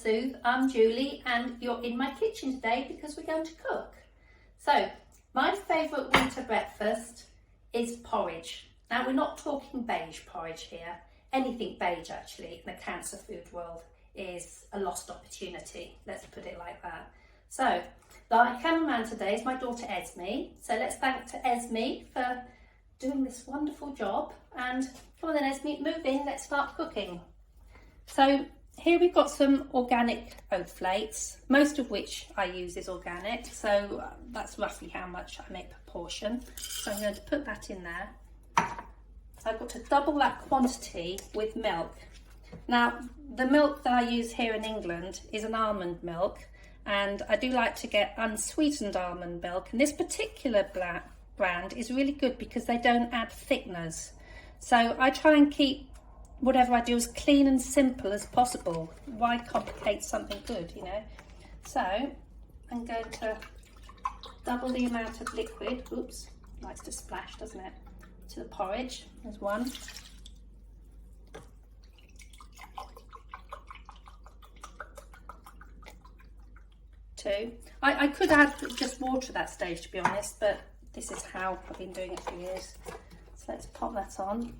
Soothe. I'm Julie and you're in my kitchen today because we're going to cook. So my favourite winter breakfast is porridge. Now we're not talking beige porridge here. Anything beige actually in the cancer food world is a lost opportunity, let's put it like that. So the cameraman today is my daughter Esme. So let's thank to Esme for doing this wonderful job. And come on then Esme, move in, let's start cooking. So here we've got some organic oat flakes, most of which I use is organic, so that's roughly how much I make per portion. So I'm going to put that in there. I've got to double that quantity with milk. Now the milk that I use here in England is an almond milk, and I do like to get unsweetened almond milk, and this particular brand is really good because they don't add thickeners. So I try and keep whatever I do as clean and simple as possible. Why complicate something good, you know? So I'm going to double the amount of liquid. Oops, likes to splash, doesn't it? To the porridge. There's one. Two. I could add just water at that stage, to be honest, but this is how I've been doing it for years. So let's pop that on.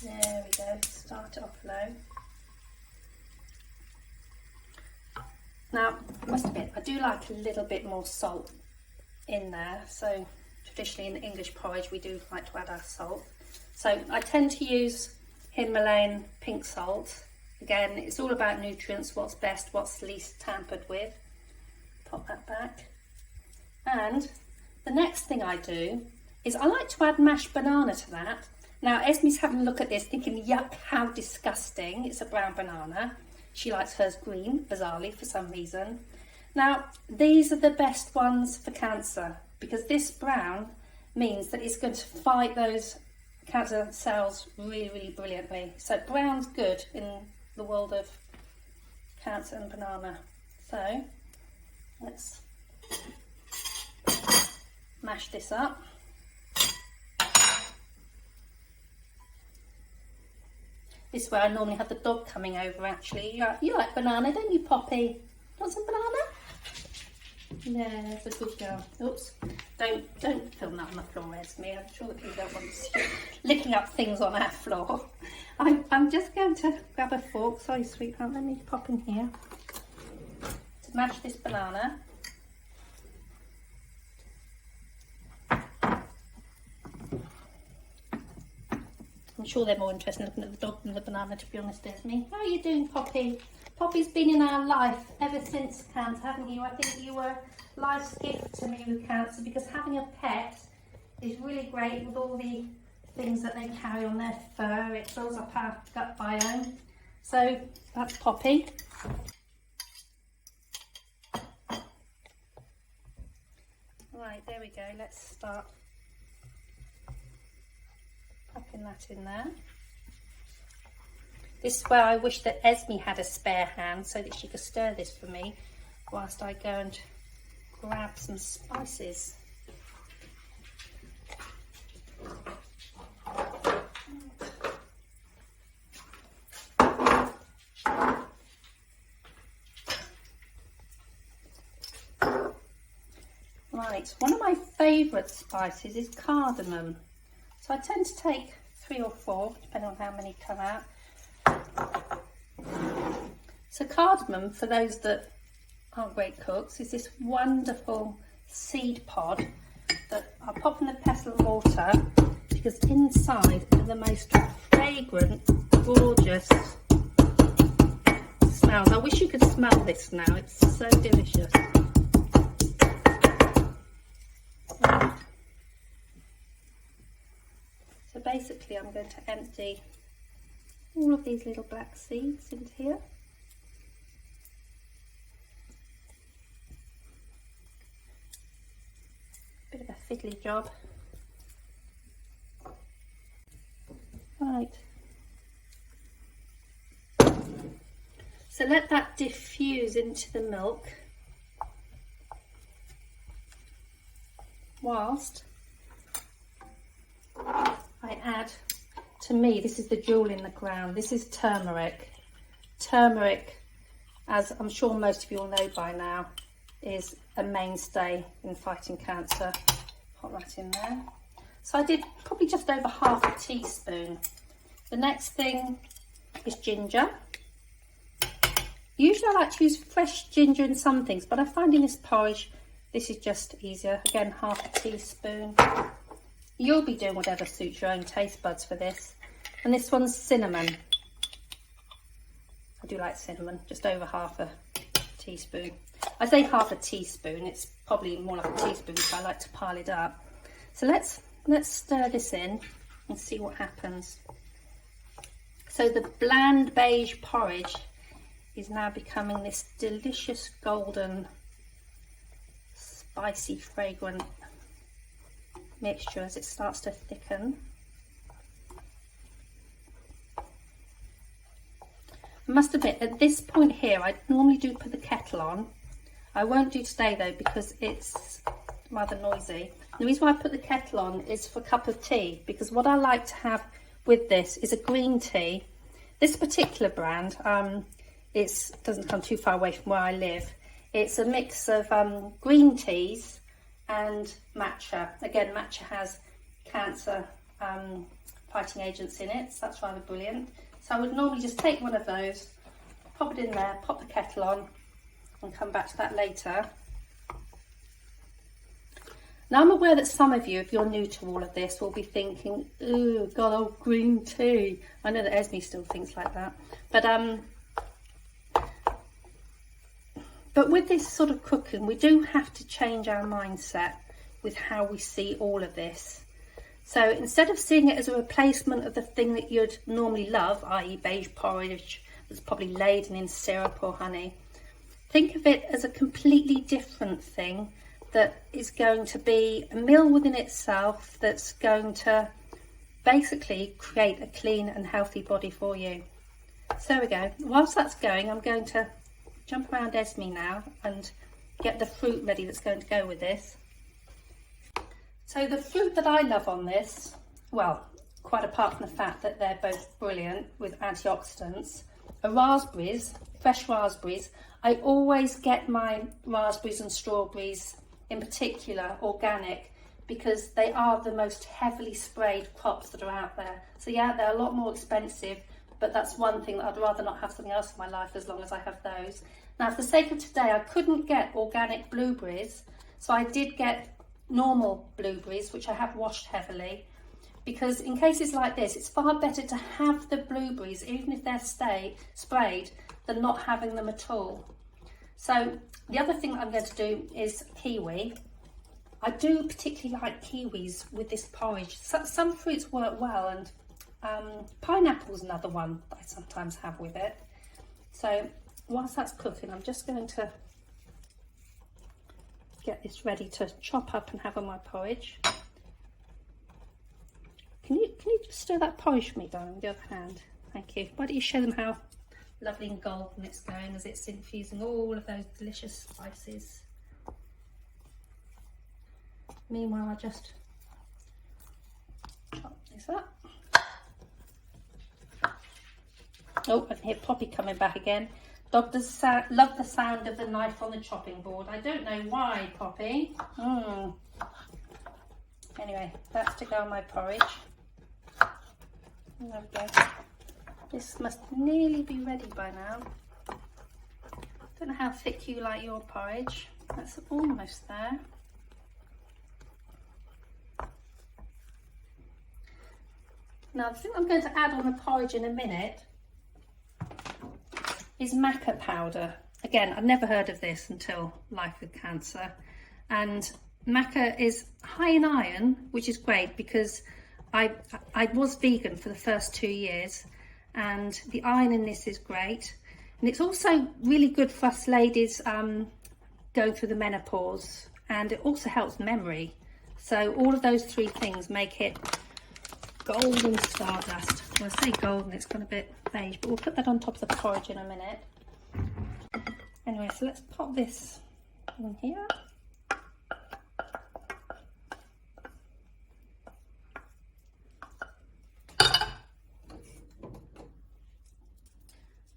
There we go, start it off low. Now, I must admit, I do like a little bit more salt in there. So traditionally in English porridge, we do like to add our salt. So I tend to use Himalayan pink salt. Again, it's all about nutrients, what's best, what's least tampered with. Pop that back. And the next thing I do is I like to add mashed banana to that. Now Esme's having a look at this thinking, yuck, how disgusting. It's a brown banana. She likes hers green, bizarrely, for some reason. Now, these are the best ones for cancer because this brown means that it's going to fight those cancer cells really, really brilliantly. So brown's good in the world of cancer and banana. So let's mash this up. This is where I normally have the dog coming over actually. You like banana, don't you, Poppy? Want some banana? Yeah, it's a good girl. Oops. Don't film that on the floor, Esme. I'm sure that you don't want to see licking up things on our floor. I'm just going to grab a fork. Sorry, sweetheart, let me pop in here to mash this banana. I'm sure they're more interested in looking at the dog than the banana, to be honest, Esme. How are you doing, Poppy? Poppy's been in our life ever since cancer, haven't you? I think you were life's gift to me with cancer because having a pet is really great with all the things that they carry on their fur. It fills up our gut biome. So that's Poppy. Right, there we go. Let's start popping that in there. This is where I wish that Esme had a spare hand so that she could stir this for me whilst I go and grab some spices. Right, one of my favourite spices is cardamom. So I tend to take 3 or 4, depending on how many come out. So cardamom, for those that aren't great cooks, is this wonderful seed pod that I pop in the pestle and mortar because inside are the most fragrant, gorgeous smells. I wish you could smell this now, it's so delicious. So basically I'm going to empty all of these little black seeds into here. Bit of a fiddly job. Right. So let that diffuse into the milk whilst I add, to me, this is the jewel in the crown. This is turmeric. Turmeric, as I'm sure most of you all know by now, is a mainstay in fighting cancer. Put that in there. So I did probably just over half a teaspoon. The next thing is ginger. Usually I like to use fresh ginger in some things, but I find in this porridge this is just easier. Again, half a teaspoon. You'll be doing whatever suits your own taste buds for this. And this one's cinnamon. I do like cinnamon, just over half a teaspoon. I say half a teaspoon, it's probably more like a teaspoon because I like to pile it up. So let's stir this in and see what happens. So the bland beige porridge is now becoming this delicious golden, spicy, fragrant mixture as it starts to thicken. I must admit, at this point here, I normally do put the kettle on. I won't do today though because it's rather noisy. The reason why I put the kettle on is for a cup of tea, because what I like to have with this is a green tea. This particular brand, it doesn't come too far away from where I live. It's a mix of green teas and matcha. Again, matcha has cancer fighting agents in it, so that's rather brilliant. So I would normally just take one of those, pop it in there, pop the kettle on, and come back to that later. Now I'm aware that some of you, if you're new to all of this, will be thinking, "Ooh, God, old green tea." I know that Esme still thinks like that, but with this sort of cooking, we do have to change our mindset with how we see all of this. So instead of seeing it as a replacement of the thing that you'd normally love, i.e. beige porridge that's probably laden in syrup or honey, think of it as a completely different thing that is going to be a meal within itself that's going to basically create a clean and healthy body for you. So there we go. Whilst that's going, I'm going to jump around Esme now and get the fruit ready that's going to go with this. So the fruit that I love on this, well, quite apart from the fact that they're both brilliant with antioxidants, are raspberries, fresh raspberries. I always get my raspberries and strawberries, in particular organic, because they are the most heavily sprayed crops that are out there. So yeah, they're a lot more expensive, but that's one thing that I'd rather not have something else in my life as long as I have those. Now, for the sake of today, I couldn't get organic blueberries, so I did get normal blueberries, which I have washed heavily, because in cases like this, it's far better to have the blueberries, even if they're sprayed, than not having them at all. So the other thing that I'm going to do is kiwi. I do particularly like kiwis with this porridge. Some fruits work well, and pineapple's another one that I sometimes have with it. So whilst that's cooking, I'm just going to get this ready to chop up and have on my porridge. Can you just stir that porridge for me, darling, with the other hand? Thank you. Why don't you show them how lovely and golden it's going as it's infusing all of those delicious spices. Meanwhile, I just chop this up. Oh, I can hear Poppy coming back again. Dog does love the sound of the knife on the chopping board. I don't know why, Poppy. Anyway, that's to go on my porridge. There we go. This must nearly be ready by now. Don't know how thick you like your porridge. That's almost there. Now, the thing I'm going to add on the porridge in a minute is maca powder. Again, I'd never heard of this until Life with Cancer. And maca is high in iron, which is great because I was vegan for the first 2 years, and the iron in this is great. And it's also really good for us ladies going through the menopause, and it also helps memory. So all of those three things make it golden stardust. When I say golden, it's gone a bit beige, but we'll put that on top of the porridge in a minute. Anyway, so let's pop this in here.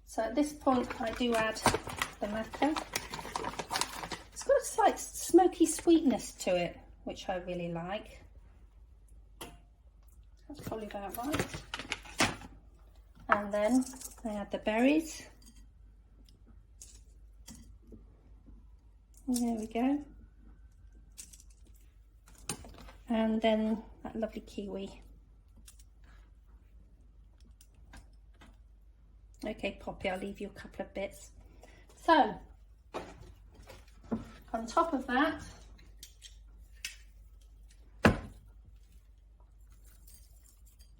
So at this point I do add the maca. It's got a slight smoky sweetness to it, which I really like. That's probably about right. And then I add the berries. And there we go. And then that lovely kiwi. Okay, Poppy, I'll leave you a couple of bits. So, on top of that,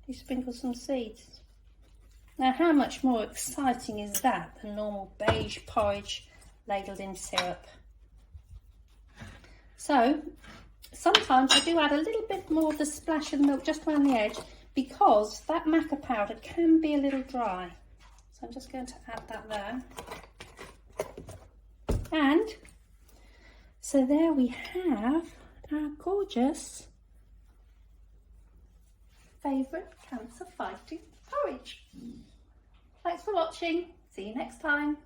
you sprinkle some seeds. Now, how much more exciting is that than normal beige porridge ladled in syrup? So, sometimes I do add a little bit more of the splash of the milk just around the edge because that maca powder can be a little dry. So I'm just going to add that there. And so there we have our gorgeous favourite cancer fighting porridge. Thanks for watching. See you next time.